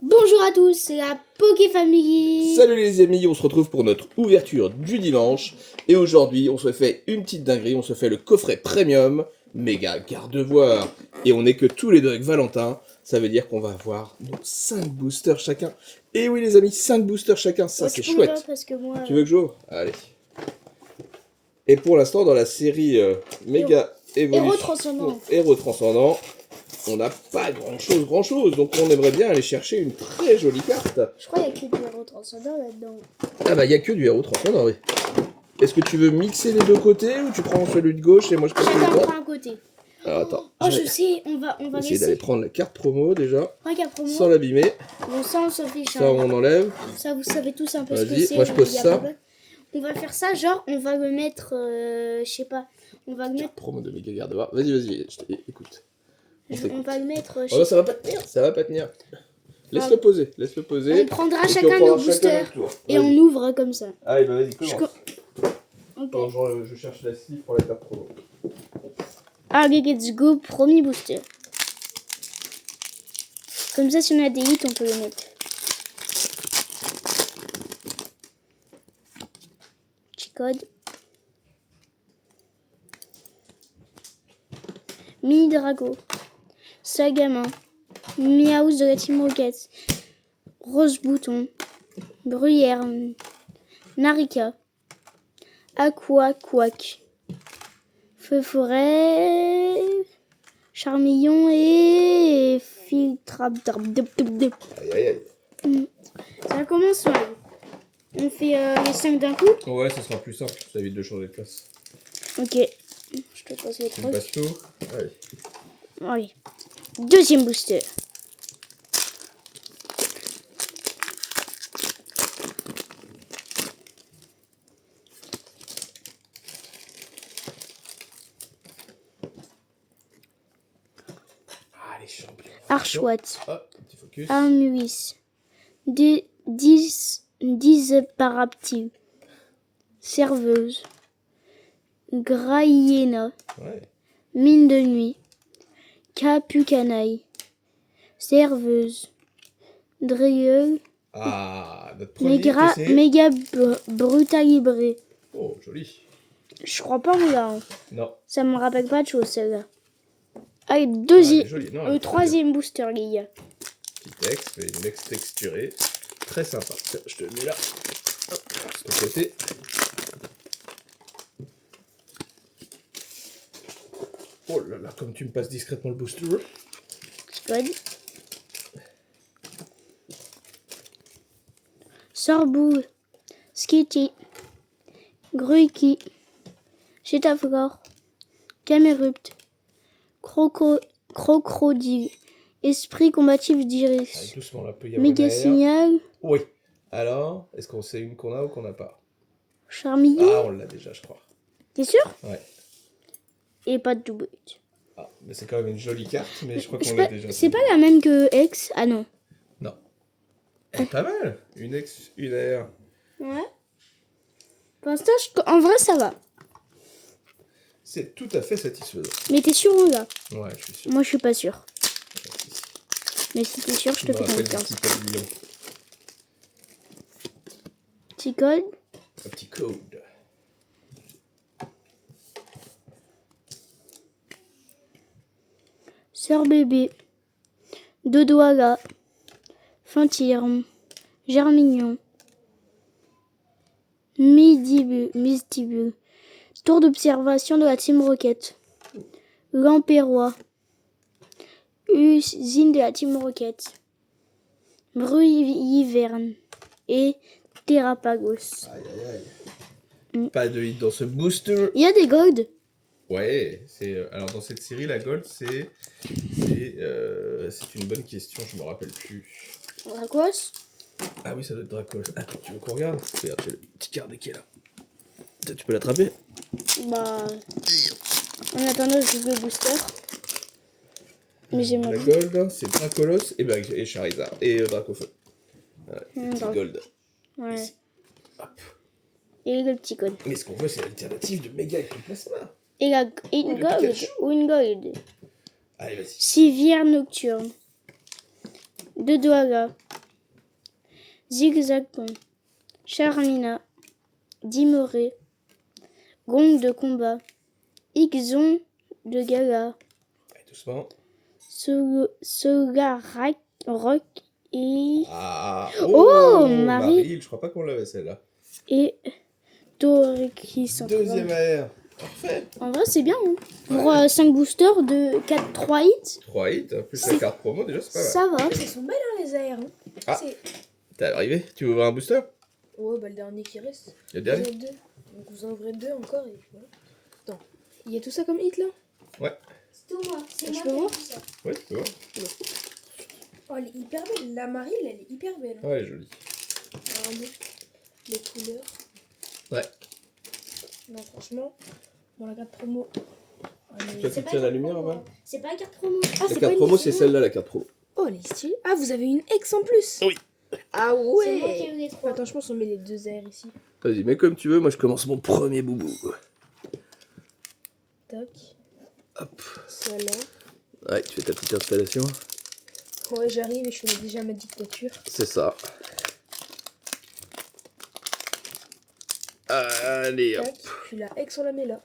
Bonjour à tous, c'est la Poké Family. Salut les amis, on se retrouve pour notre ouverture du dimanche. Et aujourd'hui, on se fait une petite dinguerie, on se fait le coffret premium, méga garde-voir. Et on n'est que tous les deux avec Valentin, ça veut dire qu'on va avoir nos 5 boosters chacun. Et oui les amis, 5 boosters chacun, ça c'est chouette. Parce que moi, Tu veux que j'ouvre? Allez. Et pour l'instant, dans la série méga évolution héros transcendant, on n'a pas grand chose, donc on aimerait bien aller chercher une très jolie carte. Je crois qu'il y a que du héros transcendant là-dedans. Ah bah il n'y a que du héros transcendant, oui. Est-ce que tu veux mixer les deux côtés ou tu prends celui de gauche et moi je prends celui de Chacun droite? prend un côté. Alors attends. Oh je sais, on va essayer d'aller prendre la carte promo déjà. Regarde promo. Sans l'abîmer. Bon ça on s'en fiche. Ça on enlève. Ça vous savez tous un peu ce que Vas-y, c'est. moi je pose ça. On va faire ça, genre on va le mettre, je sais pas. On va le mettre. Promo de méga garde-voir. Vas-y, écoute. On va le mettre. Oh non, ça va pas tenir, ça va pas tenir. Laisse-le poser, On prendra chacun nos boosters et on ouvre comme ça. Allez, bah vas-y, commence. Ok. Bon, je cherche la cible pour la carte promo. Allez, let's go, premier booster. Comme ça, si on a des hits, on peut les mettre. Petit code. Mini Drago. Sagamain. Miaouz de la Team Rocket. Rose Bouton. Bruyère. Narika. Aqua Quack. Feu Forêt. Charmillon et Filtrap. Aïe. Ça commence mal. On fait les 5 d'un coup. Ouais, ça sera plus simple, ça évite de changer de place. Ok. Je te passe les Tu trucs. me passes tout. Allez. Allez. Deuxième booster. Allez, champion. Archwatt. Hop, petit focus. Armuis. 10 paraptiles. Serveuse. Graïena. Ouais. Mine de nuit. Capucanaille. Serveuse. Drieul. Ah, notre premier TC. Méga brutalibré. Oh, joli. Je crois pas là. Hein. Non. Ça me rappelle pas de choses celle-là. Allez, deuxième. Le troisième booster, les gars. Petit texte, mais une ex texturée. Très sympa. Tiens, je te le mets là. Hop, de ton côté. Oh là là, comme tu me passes discrètement le booster. Code. Sorbou. Skitty. Gruiki. Chétaflore. Camérupt. Crocodile. Esprit combatif d'Iris. Allez, doucement là, peut y avoir Méga signal. Oui. Alors, est-ce qu'on sait une qu'on a ou qu'on n'a pas? Charmillon. Ah, on l'a déjà, je crois. T'es sûr? Ouais. Et pas de double. Ah, mais c'est quand même une jolie carte, mais je crois qu'on l'a déjà. C'est pas la même que X. Ah non. Non. C'est pas mal. Une ex, une R. Ouais. Pour l'instant, en vrai, ça va. C'est tout à fait satisfaisant. Mais t'es sûr ou là? Ouais, je suis sûr. Moi, je suis pas sûr. Mais si t'es sûr, je te fais confiance. Petit code. Un petit code. Sœur bébé. Dodoaga. Fantire. Germignon. Mistibule. Tour d'observation de la Team Rocket. Lampérois. Usine de la Team Rocket. Bruyiverne. Et Terrapagos. Aïe. Pas de hit dans ce booster. Il y a des golds. Ouais, c'est alors dans cette série la gold c'est une bonne question, je me rappelle plus. Dracos. Ah oui, ça doit être Dracos. Attends, tu veux qu'on regarde? Regarde, j'ai le petit carnet qui est là. Tu peux l'attraper? Bah. En attendant, je joue le booster. Mais j'ai La gold, c'est Dracolos et Charizard et Dracofeu. Ouais, petit gold. Ouais. Ici. Hop. Et le petit code. Mais ce qu'on veut, c'est l'alternative de méga Ectoplasma. Et une gold. Ou une gold. Allez, vas-y. Civière nocturne. Dodoaga. Zigzagon, Charmina, Dimoré, Gong de combat, Ixon de gala, Allez, doucement. Sogarak Rock et Ah, Oh, Marie. Je crois pas qu'on l'avait celle-là. et Toriki sans Deuxième AR. Parfait. En vrai, c'est bien. Hein. Pour 5 boosters de 3 hits, 3 hits, plus la carte promo, déjà, c'est pas mal. ça va. Elles sont belles, hein, les AR. Hein. Ah. T'es arrivé? Tu veux ouvrir un booster? Ouais, bah le dernier qui reste. Le Vous dernier? avez deux. Donc vous en ouvrez deux encore et voilà. Attends. Il y a tout ça comme hit là? Ouais. C'est tout moi. C'est Je peux voir? Ouais, tu peux voir. Oh, elle est hyper belle. La Marille, elle est hyper belle. Hein. Ouais, elle est jolie. Regardez les couleurs. Ouais. Non, franchement, bon, la carte promo. Tu as tiens la lumière, Amal? C'est pas la carte promo. Ah, La carte promo, c'est celle-là, la carte promo. Oh, elle est stylée. Ah, vous avez une ex en plus? Oui. Ah C'est moi qui ai ouais. eu les 3. Attends, je pense qu'on met les deux AR ici. Vas-y, mets comme tu veux, moi je commence mon premier boubou. Tac. Hop. Voilà. Ouais, tu fais ta petite installation. Ouais, j'arrive et je fais déjà ma dictature. C'est ça. Allez, hop. Tac. Puis la ex, on la met là.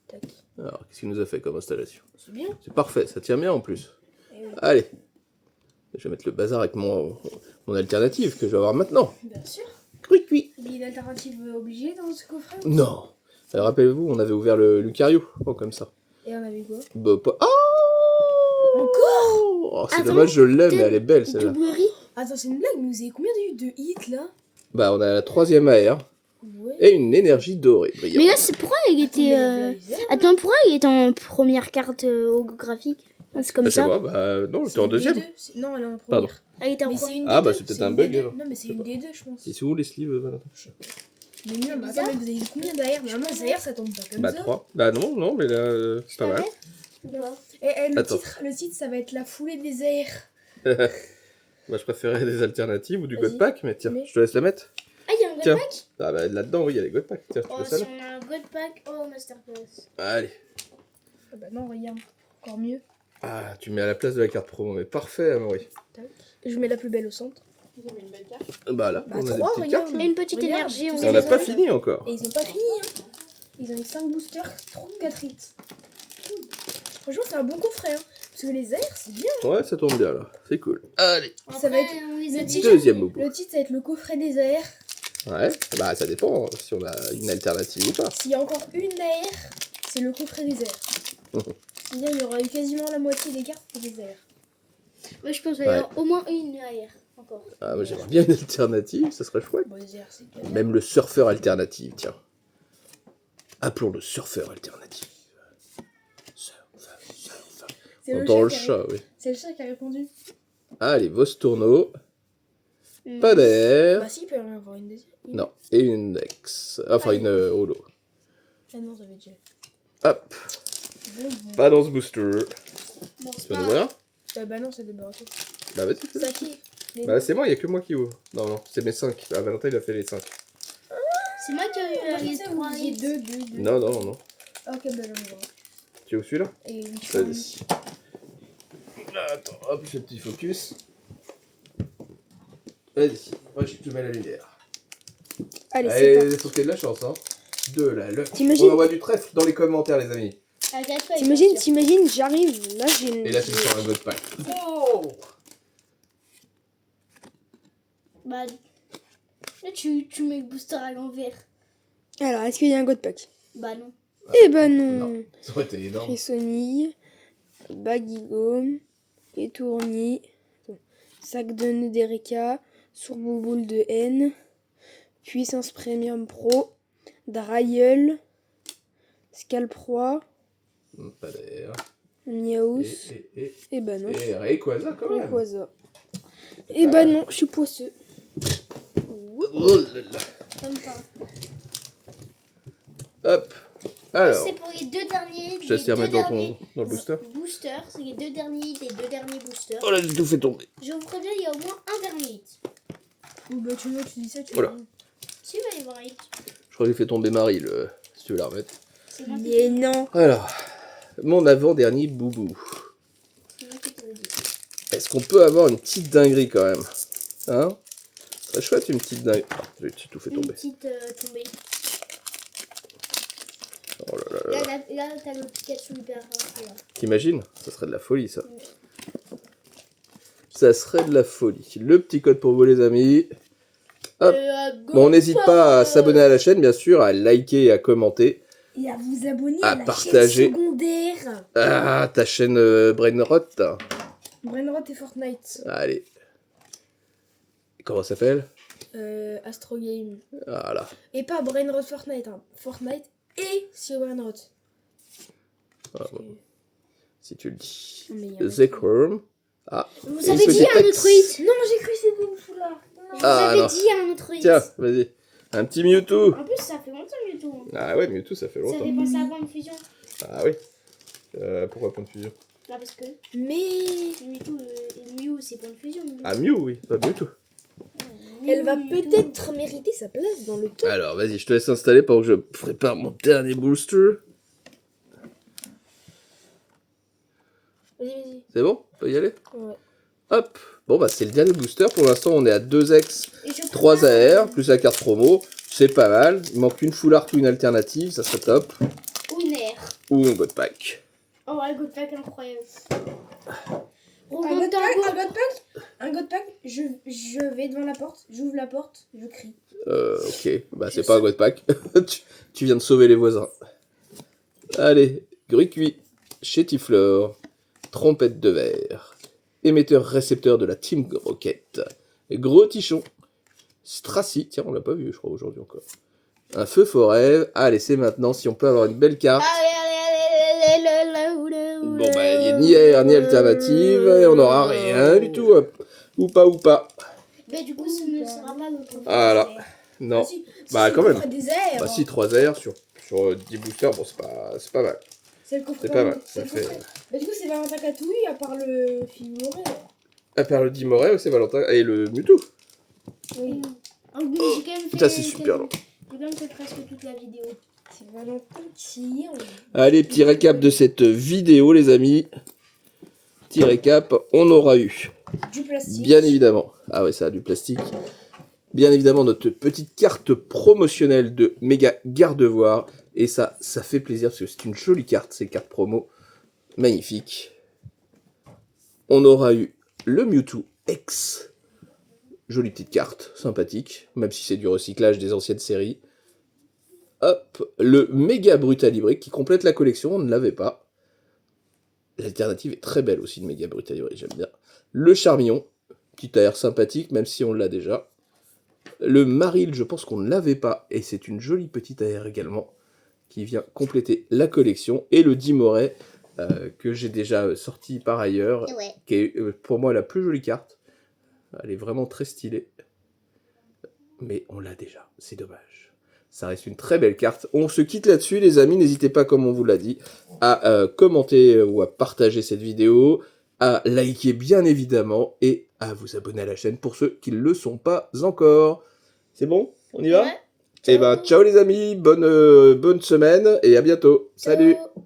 Tac. Alors, qu'est-ce qu'il nous a fait comme installation? C'est bien. C'est parfait, ça tient bien en plus. Eh oui. Allez. Je vais mettre le bazar avec mon alternative que je vais avoir maintenant. Bien sûr. Cui cui. Il y a une alternative obligée dans ce coffret. Non. Rappelez-vous, on avait ouvert le Lucario. Oh, comme ça. Et on avait quoi? Bah, pas... Oh Encore? Oh, c'est Attends, dommage, je l'aime, mais elle est belle celle-là. Doublerie. Attends, c'est une blague, mais vous avez combien de hits là? Bah, on a la 3ème AR Ouais. et une énergie dorée. Mais là, c'est pourquoi il était. Attends, pourquoi il est en première carte holographique? Ah, c'est comme Ah, c'est ça. moi, bah non, t'es en deuxième. Non, elle est en première. Pardon. Ah, il était en Mais première. c'est une Ah, des bah, deux, c'est peut-être une un des bug, deux. alors. Non, mais c'est une des deux, je pense. C'est où les sleeves, Valentin? Mais non, mais attends, mais vous avez combien d'AR? Normalement, les AR ça tombe pas comme Bah, ça. 3. Bah, non, mais là, c'est pas mal. Et Attends. le titre, ça va être la foulée des AR. Bah, je préférais des alternatives ou du Vas-y. God Pack, mais tiens, Mais- je te laisse la mettre. Ah, il y a un God Tiens. Pack. Ah, bah, là-dedans, oui, il y a les God Pack. Tiens, tu Oh, veux ça si là? on a un God Pack, oh, Masterclass. Allez. Ah bah non, regarde. Encore mieux. Ah, tu mets à la place de la carte promo, mais parfait, Amaury. Tac. Je mets la plus belle au centre. Bah, là, Bah, on a des 3, petites regarde. cartes. Il y a une petite Regarde, énergie. tout On ça, On est n'a les pas autres. fini encore. Et ils ont pas fini, hein. Ils ont eu 5 boosters, 4 hits. Franchement, c'est un bon coffret, hein. Parce que les AR, c'est bien. Ouais, ça tourne bien là. C'est cool. Allez. Ça va être on les a le déjà. titre. Deuxième boubou. Le titre, ça va être le coffret des AR. Ouais. Bah, ça dépend si on a une alternative ou pas. S'il y a encore une AR, c'est le coffret des AR. C'est-à-dire, il y aura eu quasiment la moitié des cartes pour des AR. Ouais, je pense qu'il va y avoir au moins une AR. Encore. Ah, moi, j'aimerais bien une alternative, ça serait chouette. Bon, les AR, c'est bien. Même le surfeur alternative, tiens. Appelons le surfeur alternative. Surfeur. C'est On entend le qui a- chat, oui. C'est le chat qui a répondu. Allez, Vostourno. Hmm. Pas d'air. Bah si, il peut y en avoir une deuxième. Non. Et une ex. Enfin, une holo. Ah non, j'avais déjà. Hop. Bon, Pas dans ce booster. Bon, Tu veux en ouvrir un? bah non, c'est des bateaux. Bah, vas-y. fais-le. Ça qui les Bah, c'est moi, il n'y a que moi qui ouvre. Non, c'est mes 5. Ah, Valentin, il a fait les 5. C'est moi qui ai eu les 3 j'ai hits. deux. Non. Ok, bah j'en ai un. Tu es où celui-là? Et une Vas-y. Attends, hop, je fais le petit focus. Vas-y, moi je te mets la lumière. Allez, c'est Allez, parti. faut qu'il y ait de la chance, hein. De la luck. T'imagines- On envoie du trèfle dans les commentaires, les amis. Ah, quatre feuilles, bien sûr. T'imagines, j'arrive. Là, j'ai une. Et là, c'est sur un God Pack. Oh! Bah, là, tu mets le booster à l'envers. Alors, est-ce qu'il y a un God Pack? Bah, non. Eh ben non. Non, ça aurait été énorme. Frissonille, Bagigome, Étourni, Sac de nœuds d'Erika, Sourbouboule de N, Puissance Premium Pro, Drailleul, Scalproie, Pas d'air. Miaous, Et et ben non, Rayquaza quand même. Rayquaza. Et ben non, je suis poisseux. Oh là là. Comme ça. Hop. Alors, C'est pour les deux derniers. je te laisse les remettre dans le booster. Boosters, c'est les deux derniers hits et deux derniers boosters. Oh là, j'ai tout fait tomber. Je vous préviens, il y a au moins un dernier hit. Ou bah tu vois, tu dis ça, tu Voilà. Si, il va y avoir un hit. Je crois que j'ai fait tomber Marie, si tu veux la remettre. C'est moi qui Mais non. Alors, mon avant-dernier boubou. c'est moi qui te le dis. Est-ce qu'on peut avoir une petite dinguerie quand même? Hein? Ce serait chouette une petite dinguerie. Ah, j'ai tout fait Une tomber. petite tombée. Oh là là là. Là, t'as le Pikachu hyper rare. T'imagines? Ça serait de la folie ça. Ça serait de la folie. Le petit code pour vous les amis. Hop. Bon, on n'hésite pas à s'abonner à la chaîne, bien sûr, à liker et à commenter. Et à vous abonner À à la partager. chaîne secondaire. Ah, ta chaîne Brainrot. Brainrot et Fortnite. Allez. Comment ça s'appelle? Astro Game. Voilà. Et pas Brainrot Fortnite. Hein. Fortnite et sur Brainrot. Ah, bon. Si tu le dis. Mais il y en a The Chrome. Ah. Vous et avez une dit petite un tête. autre hit. Non, j'ai cru que c'était une foulard. Vous Ah, avez non. dit un autre hit. Tiens, vas-y. Un petit Mewtwo. En plus, ça fait longtemps Mewtwo. Ah ouais, Mewtwo, ça fait Ça longtemps. fait penser à Point de Fusion. Ah oui. Pourquoi Point de Fusion? Là, parce que Mais Mewtwo, Mew, c'est Point de Fusion. Ah, Mew, oui, pas Mewtwo. elle va peut-être mériter sa place dans le top. Alors, vas-y, je te laisse installer pendant que je prépare mon dernier booster. Vas-y. C'est bon? On peut y aller? Ouais. Hop. Bon, bah, c'est le dernier booster. Pour l'instant, on est à 2X, Et je 3 prends AR, plus la carte promo. C'est pas mal. Il manque une full art ou une alternative, ça serait top. Une air. Ou un God Pack. Oh, un God Pack incroyable. Un Roulement God de tambour. Un God Pack, je vais devant la porte, j'ouvre la porte, je crie. Ok. Bah, c'est pas un God Pack. tu viens de sauver les voisins. Allez. Grucuit. Chétiflore. Trompette de verre. Émetteur-récepteur de la Team Rocket. Gros Tichon. Stracy. Tiens, on l'a pas vu, je crois, aujourd'hui encore. Un feu forêt. Allez, c'est maintenant. Si on peut avoir une belle carte. Bon, bah, il n'y a ni air, ni alternative. Et on n'aura rien du tout. Hop. Ou pas. Mais du coup, ce ne sera pas notre. Voilà. Non. Si, Bah, c'est quand le même. coffret des airs. Bah, si, 3 airs sur 10 boosters, bon, c'est pas mal. C'est le coffret. C'est pas mal. C'est Ça le fait. coffret. Bah, du coup, c'est Valentin Catouille, à part le film Morel. À part le Dimoret, c'est Valentin. Et le Mewtwo. Oui. En plus, j'ai quand même fait. Putain, c'est super long. J'ai quand même fait presque toute la vidéo. C'est Valentin qui Allez, petit récap de cette vidéo, les amis. Petit récap, on aura eu, du plastique. bien évidemment, ah ouais, ça a du plastique. Bien évidemment, notre petite carte promotionnelle de méga garde-voir. Et ça fait plaisir parce que c'est une jolie carte, ces cartes promo. Magnifique. On aura eu le Mewtwo X. Jolie petite carte, sympathique, même si c'est du recyclage des anciennes séries. Hop, le méga Brutalibrique qui complète la collection, on ne l'avait pas. L'alternative est très belle aussi, de méga Brutalibrique, j'aime bien. Le Charmillon, petit air sympathique, même si on l'a déjà. Le Maril, je pense qu'on ne l'avait pas, et c'est une jolie petite AR également, qui vient compléter la collection. Et le Dimoret, que j'ai déjà sorti par ailleurs, Ouais. qui est pour moi la plus jolie carte. Elle est vraiment très stylée. Mais on l'a déjà, c'est dommage. Ça reste une très belle carte. On se quitte là-dessus, les amis. N'hésitez pas, comme on vous l'a dit, à commenter ou à partager cette vidéo, à liker bien évidemment, et à vous abonner à la chaîne pour ceux qui ne le sont pas encore. C'est bon? On y va? Ouais. Et ben, ciao les amis, bonne semaine, et à bientôt. Salut! Ciao.